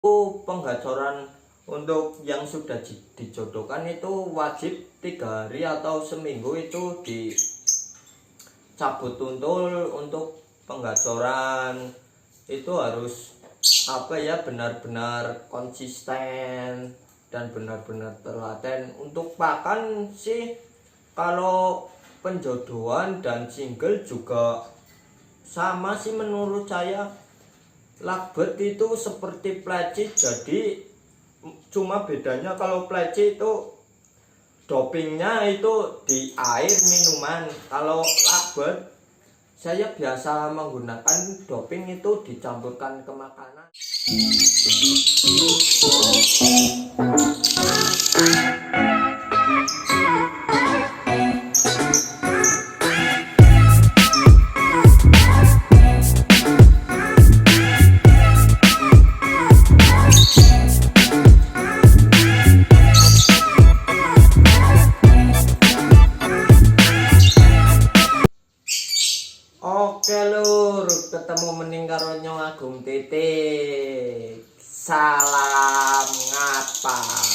Penggacoran untuk yang sudah dijodohkan itu wajib 3 hari atau seminggu itu dicabut tuntul. Untuk penggacoran itu harus benar-benar konsisten dan benar-benar telaten. Untuk pakan sih kalau penjodohan dan single juga sama sih menurut saya. Lakbet itu seperti pleci, jadi cuma bedanya kalau pleci itu dopingnya itu di air minuman. Kalau lakbet saya biasa menggunakan doping itu dicampurkan ke makanan. Oke lur, ketemu mening karo Nyong Agung Titik. Salam ngapak.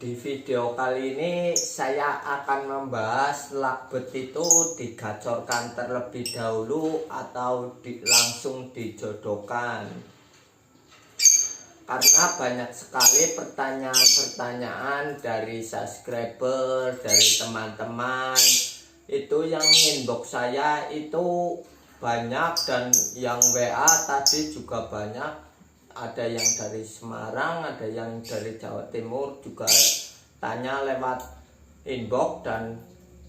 Di video kali ini saya akan membahas lakbet itu digacorkan terlebih dahulu atau langsung dijodohkan. Karena banyak sekali pertanyaan-pertanyaan dari subscriber, dari teman-teman itu yang inbox saya itu banyak, dan yang WA tadi juga banyak. Ada yang dari Semarang, ada yang dari Jawa Timur juga tanya lewat inbox dan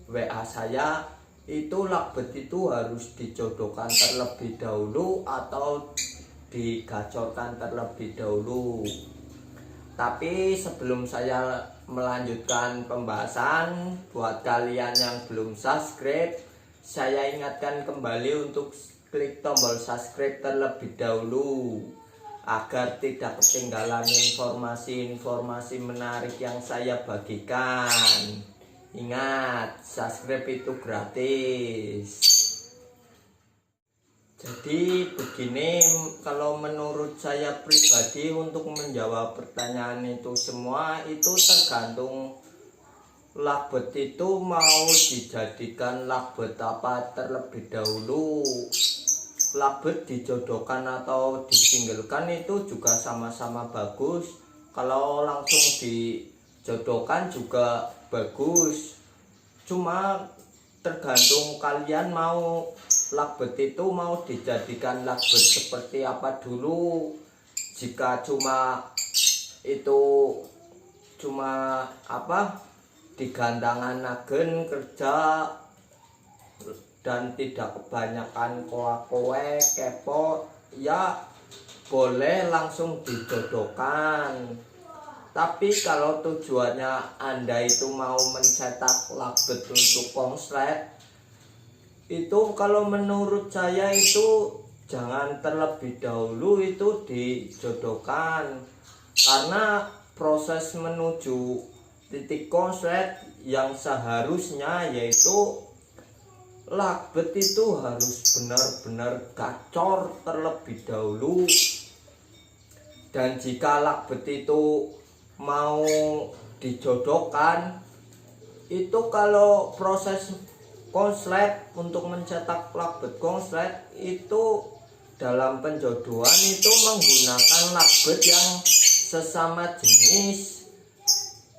WA saya. Itu lakbet itu harus dijodohkan terlebih dahulu atau digacorkan terlebih dahulu. Tapi sebelum saya melanjutkan pembahasan, buat kalian yang belum subscribe, saya ingatkan kembali untuk klik tombol subscribe terlebih dahulu agar tidak ketinggalan informasi-informasi menarik yang saya bagikan. Ingat, subscribe itu gratis. Jadi begini, kalau menurut saya pribadi untuk menjawab pertanyaan itu semua itu tergantung lakbet itu mau dijadikan lakbet apa terlebih dahulu. Lakbet dijodohkan atau disinglekan itu juga sama-sama bagus. Kalau langsung dijodohkan juga bagus. Cuma tergantung kalian mau lakbet itu mau dijadikan lakbet seperti apa dulu. Jika cuma digandangan agen kerja dan tidak kebanyakan kowe kepo, ya boleh langsung dijodohkan. Tapi kalau tujuannya Anda itu mau mencetak lakbet untuk konslet, itu kalau menurut saya itu jangan terlebih dahulu itu dijodohkan. Karena proses menuju titik konslet yang seharusnya yaitu lakbet itu harus benar-benar gacor terlebih dahulu. Dan jika lakbet itu mau dijodohkan, itu kalau proses konslet untuk mencetak lakbet konslet itu dalam penjodohan itu menggunakan lakbet yang sesama jenis.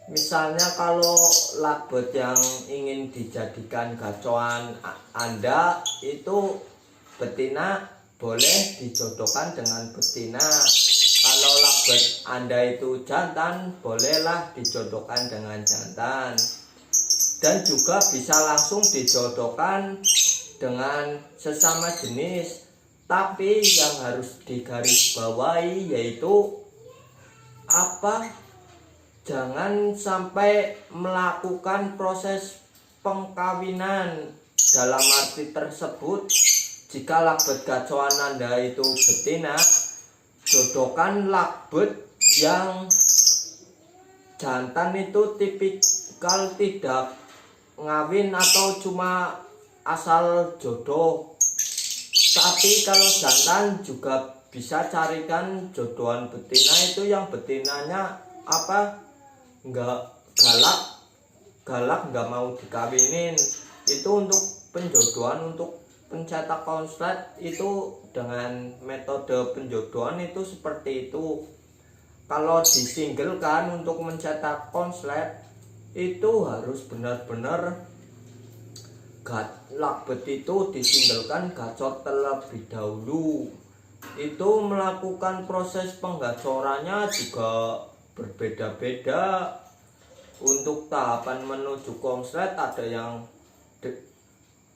Misalnya kalau lakbet yang ingin dijadikan gacoan Anda itu betina, boleh dijodohkan dengan betina. Kalau lakbet Anda itu jantan, bolehlah dijodohkan dengan jantan. Dan juga bisa langsung dijodohkan dengan sesama jenis. Tapi yang harus digarisbawahi yaitu jangan sampai melakukan proses pengkawinan. Dalam arti tersebut, jika lakbet gacoan Anda itu betina, jodohkan lakbet yang jantan itu tipikal tidak ngawin atau cuma asal jodoh. Tapi kalau jantan juga bisa carikan jodohan betina itu yang betinanya apa, nggak galak nggak mau dikawinin. Itu untuk penjodohan, untuk pencetak konslet itu dengan metode penjodohan itu seperti itu. Kalau disinggelkan untuk mencetak konslet itu harus benar-benar lakbet itu disinggelkan gacor terlebih dahulu. Itu melakukan proses penggacorannya juga berbeda-beda. Untuk tahapan menuju konslet ada yang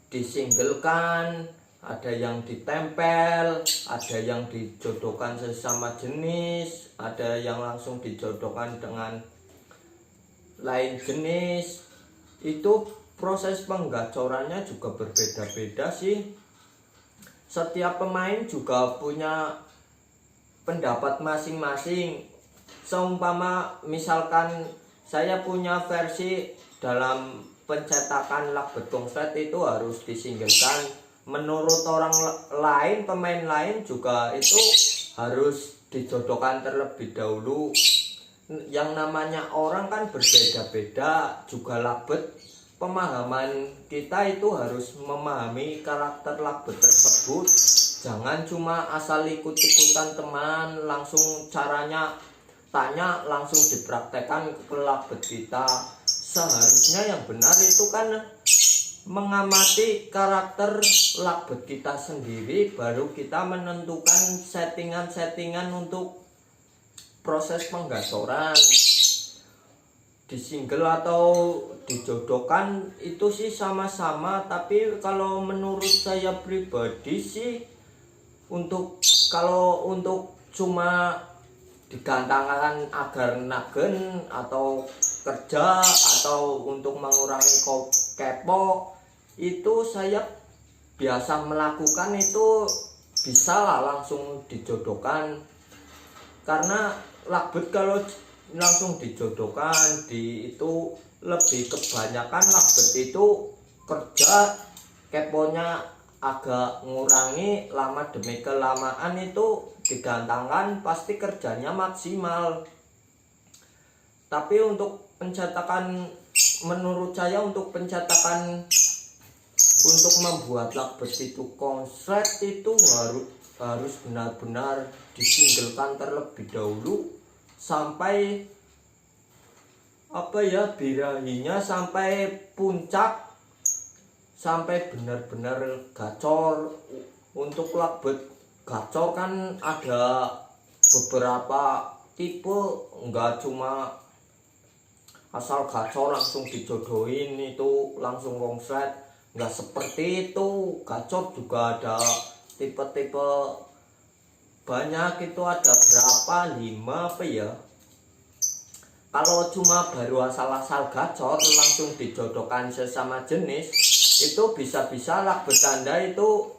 disinggelkan, ada yang ditempel, ada yang dijodohkan sesama jenis, ada yang langsung dijodohkan dengan lain jenis. Itu proses penggacorannya juga berbeda-beda sih. Setiap pemain juga punya pendapat masing-masing. Seumpama misalkan saya punya versi dalam pencetakan lakbet konslet itu harus disinggelkan. Menurut orang lain, pemain lain juga itu harus dijodohkan terlebih dahulu. Yang namanya orang kan berbeda-beda juga lakbet. Pemahaman kita itu harus memahami karakter lakbet tersebut. Jangan cuma asal ikut-ikutan teman, langsung caranya tanya langsung dipraktekkan ke lakbet kita. Seharusnya yang benar itu kan mengamati karakter lakbet kita sendiri, baru kita menentukan settingan-settingan untuk proses penggacoran. Disinggel atau dijodohkan itu sih sama-sama, tapi kalau menurut saya pribadi sih kalau untuk cuma digantangkan agar nagen atau kerja atau untuk mengurangi kepo, itu saya biasa melakukan itu bisa lah langsung dijodohkan. Karena lakbet kalau langsung dijodohkan itu lebih kebanyakan lakbet itu kerja, keponya agak ngurangi, lama demi kelamaan itu digantangkan pasti kerjanya maksimal. Tapi untuk pencetakan, menurut saya untuk pencetakan untuk membuat lakbet itu konslet itu harus benar-benar disinggelkan terlebih dahulu sampai birahinya sampai puncak, sampai benar-benar gacor. Untuk lakbet gacor kan ada beberapa tipe, enggak cuma asal gacor langsung dijodohin itu langsung konslet, enggak seperti itu. Gacor juga ada tipe-tipe banyak, itu ada berapa, 5 apa ya. Kalau cuma baru asal-asal gacor langsung dijodohkan sesama jenis, itu bisa-bisa lakbet Anda itu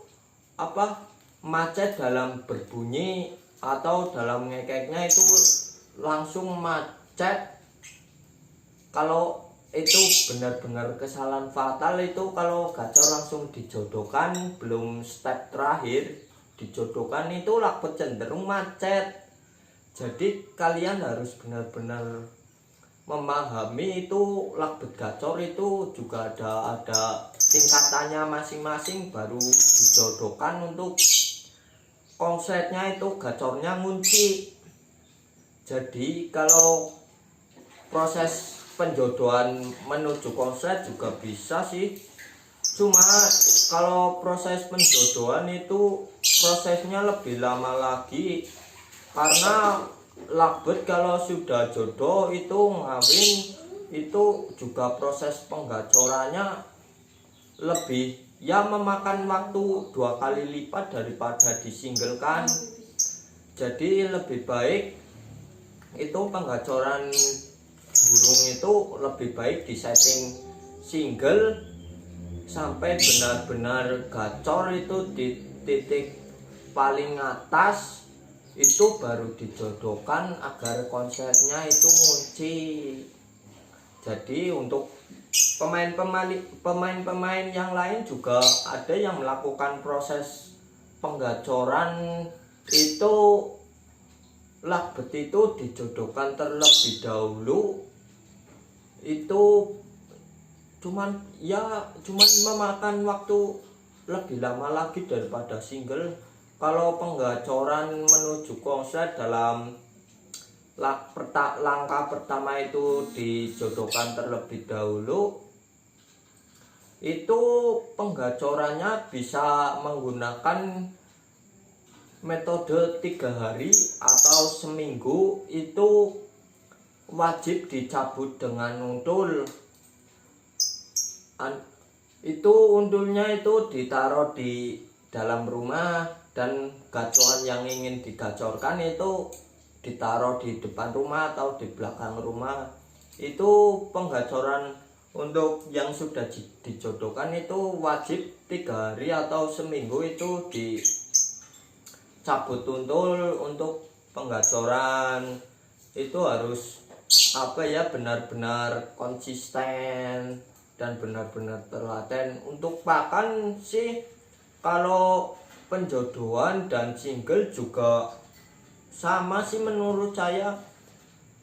macet dalam berbunyi atau dalam ngekeknya itu langsung macet. Kalau itu benar-benar kesalahan fatal itu kalau gacor langsung dijodohkan, belum step terakhir dijodohkan itu lakbet cenderung macet. Jadi kalian harus benar-benar memahami itu lakbet gacor itu juga ada tingkatannya masing-masing, baru dijodohkan. Untuk konsletnya itu gacornya ngunci. Jadi kalau proses penjodohan menuju konslet juga bisa sih, cuma kalau proses penjodohan itu prosesnya lebih lama lagi. Karena lakbet kalau sudah jodoh itu ngawin itu juga proses penggacorannya lebih memakan waktu 2 kali lipat daripada disinggelkan. Jadi lebih baik itu penggacoran burung itu lebih baik disetting single sampai benar-benar gacor itu di titik paling atas, itu baru dijodohkan agar konsepnya itu ngunci. Jadi untuk pemain yang lain juga ada yang melakukan proses penggacoran itu lakbet itu dijodohkan terlebih dahulu. Itu cuman memakan waktu lebih lama lagi daripada single. Kalau penggacoran menuju konslet dalam langkah pertama itu dijodohkan terlebih dahulu, itu penggacorannya bisa menggunakan metode 3 hari atau seminggu. Itu wajib dicabut dengan untul. Itu untulnya itu ditaruh di dalam rumah, dan gacoran yang ingin digacorkan itu ditaruh di depan rumah atau di belakang rumah. Itu penggacoran untuk yang sudah dijodohkan itu wajib 3 hari atau seminggu itu dicabut untul. Untuk penggacoran itu harus benar-benar konsisten dan benar-benar telaten. Untuk pakan sih, kalau penjodohan dan single juga sama sih menurut saya.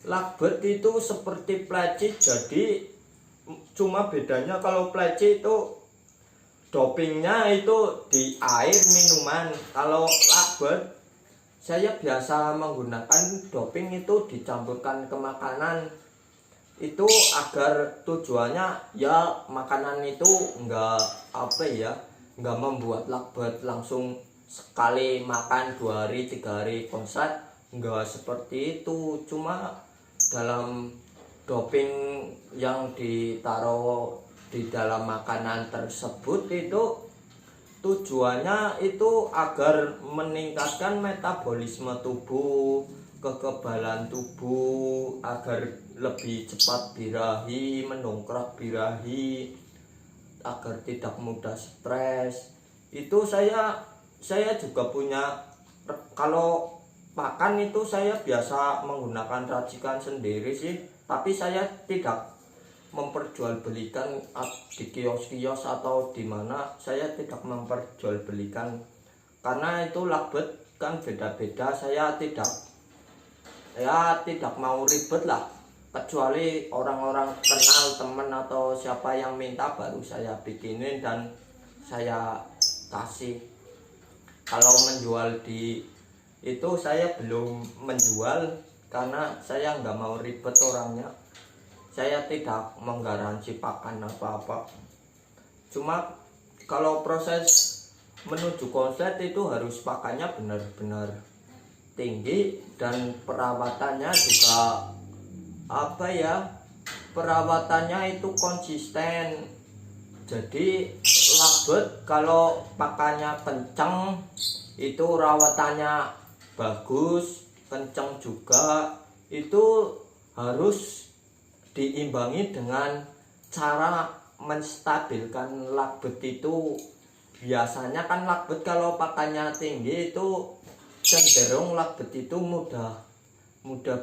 Lakbet itu seperti pleci, jadi cuma bedanya kalau pleci itu dopingnya itu di air minuman. Kalau lakbet saya biasa menggunakan doping itu dicampurkan ke makanan. Itu agar tujuannya ya makanan itu enggak membuat lakbet langsung sekali makan 2 hari 3 hari konslet. Enggak seperti itu. Cuma dalam doping yang ditaruh di dalam makanan tersebut itu tujuannya itu agar meningkatkan metabolisme tubuh, kekebalan tubuh, agar lebih cepat birahi, mendongkrak birahi, agar tidak mudah stres. Itu saya juga punya. Kalau pakan itu saya biasa menggunakan racikan sendiri sih, tapi saya tidak memperjualbelikan di kios-kios atau di mana. Saya tidak memperjualbelikan karena itu lakbet kan beda-beda. Saya tidak mau ribet lah, kecuali orang-orang kenal, teman atau siapa yang minta baru saya bikinin dan saya kasih. Kalau menjual itu saya belum menjual karena saya nggak mau ribet orangnya. Saya tidak menggaransi pakan apa-apa. Cuma kalau proses menuju konslet itu harus pakannya benar-benar tinggi, dan perawatannya juga perawatannya itu konsisten. Jadi lakbet kalau pakannya kencang itu rawatannya bagus, kencang juga. Itu harus diimbangi dengan cara menstabilkan lakbet itu. Biasanya kan lakbet kalau pakannya tinggi itu cenderung lakbet itu mudah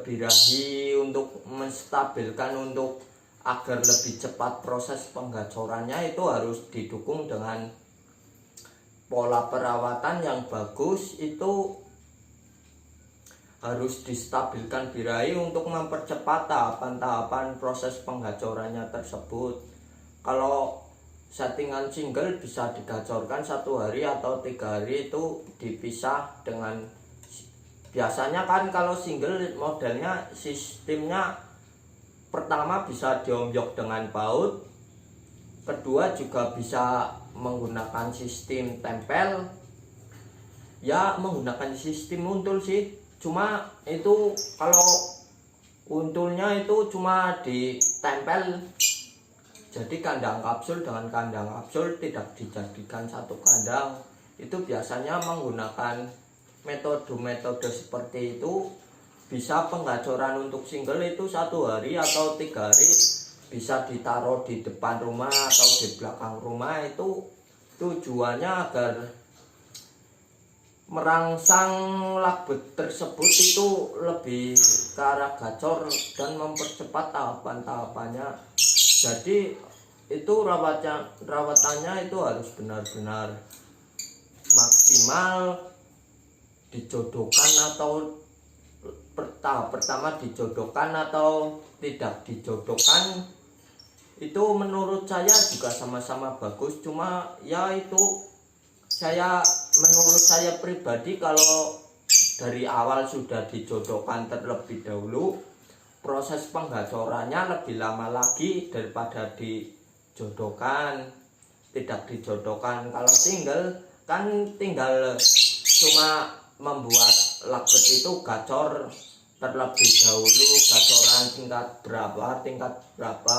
birahi. Untuk menstabilkan, untuk agar lebih cepat proses penggacorannya itu harus didukung dengan pola perawatan yang bagus. Itu harus distabilkan birahi untuk mempercepat tahapan-tahapan proses penggacorannya tersebut. Kalau settingan single bisa digacorkan 1 hari atau 3 hari itu dipisah dengan. Biasanya kan kalau single modelnya sistemnya pertama bisa diombyok dengan baut, kedua juga bisa menggunakan sistem tempel, ya menggunakan sistem untul sih. Cuma itu kalau untulnya itu cuma ditempel, jadi kandang kapsul dengan kandang kapsul tidak dijadikan satu kandang. Itu biasanya menggunakan metode seperti itu. Bisa penggacoran untuk single itu 1 hari atau 3 hari, bisa ditaruh di depan rumah atau di belakang rumah. Itu tujuannya agar merangsang lakbet tersebut itu lebih ke arah gacor dan mempercepat tahapan-tahapannya. Jadi itu rawatannya itu harus benar-benar maksimal, dijodohkan atau tahap pertama dijodohkan atau tidak dijodohkan, itu menurut saya juga sama-sama bagus. Cuma ya itu menurut saya pribadi, kalau dari awal sudah dijodohkan terlebih dahulu, proses penggacorannya lebih lama lagi daripada dijodohkan, tidak dijodohkan. Kalau single kan tinggal cuma membuat lagbet itu gacor terlebih dahulu, gacoran tingkat berapa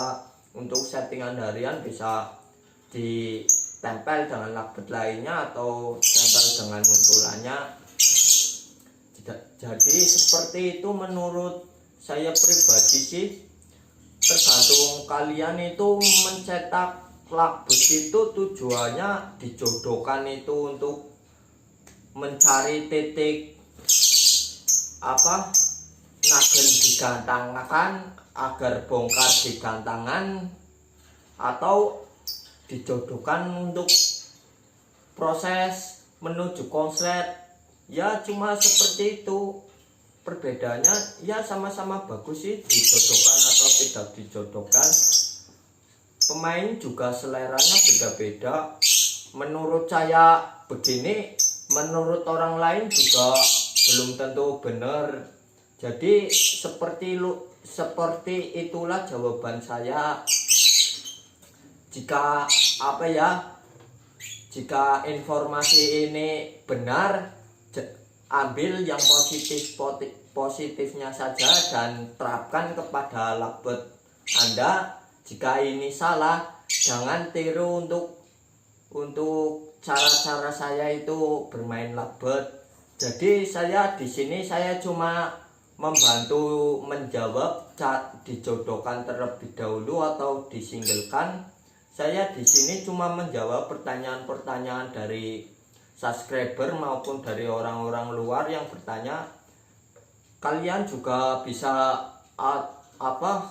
untuk settingan harian bisa ditempel dengan lagbet lainnya atau tempel dengan untulannya. Jadi seperti itu menurut saya pribadi sih. Tergantung kalian itu mencetak lagbet itu tujuannya dijodohkan itu untuk mencari titik nagen digantangkan agar bongkar digantangan, atau dijodohkan untuk proses menuju konslet. Ya cuma seperti itu. Perbedaannya ya sama-sama bagus sih, dijodohkan atau tidak dijodohkan. Pemain juga seleranya beda-beda. Menurut saya begini, menurut orang lain juga belum tentu benar. Jadi seperti itulah jawaban saya. Jika jika informasi ini benar, ambil yang positifnya saja dan terapkan kepada lagbet Anda. Jika ini salah, jangan tiru untuk cara-cara saya itu bermain lagbet. Jadi di sini saya cuma membantu menjawab dijodohkan terlebih dahulu atau disinglekan. Saya di sini cuma menjawab pertanyaan-pertanyaan dari subscriber maupun dari orang-orang luar yang bertanya. Kalian juga bisa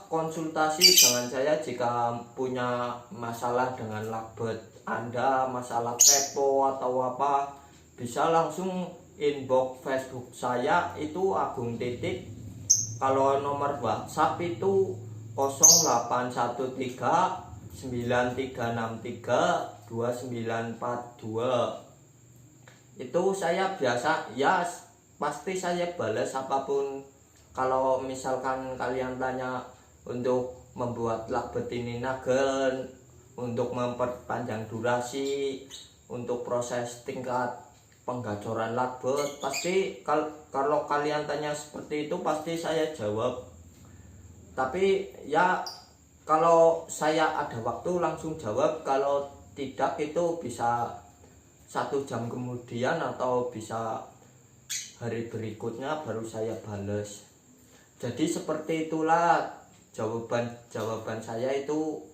konsultasi dengan saya jika punya masalah dengan lagbet Anda, masalah kepo atau apa, bisa langsung inbox Facebook saya, itu Agung Titik. Kalau nomor WhatsApp itu 0813 9363 2942. Itu saya biasa ya, pasti saya balas apapun. Kalau misalkan kalian tanya untuk membuat lagbet ini nagen, untuk memperpanjang durasi, untuk proses tingkat penggacoran lagbet, pasti kalau kalian tanya seperti itu pasti saya jawab. Tapi ya kalau saya ada waktu langsung jawab, kalau tidak itu bisa 1 jam kemudian atau bisa hari berikutnya baru saya bales. Jadi seperti itulah jawaban saya itu.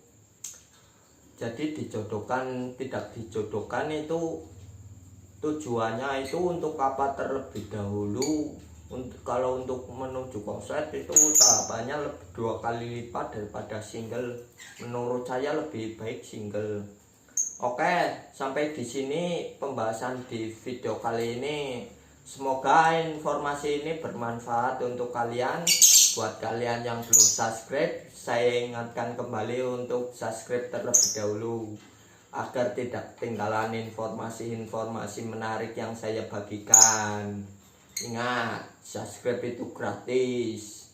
Jadi dijodohkan tidak dijodohkan itu tujuannya itu untuk apa terlebih dahulu. Kalau untuk menuju konslet itu tahapannya 2 kali lipat daripada single. Menurut saya lebih baik single. Oke, sampai di sini pembahasan di video kali ini. Semoga informasi ini bermanfaat untuk kalian. Buat kalian yang belum subscribe, saya ingatkan kembali untuk subscribe terlebih dahulu agar tidak ketinggalan informasi-informasi menarik yang saya bagikan. Ingat, subscribe itu gratis.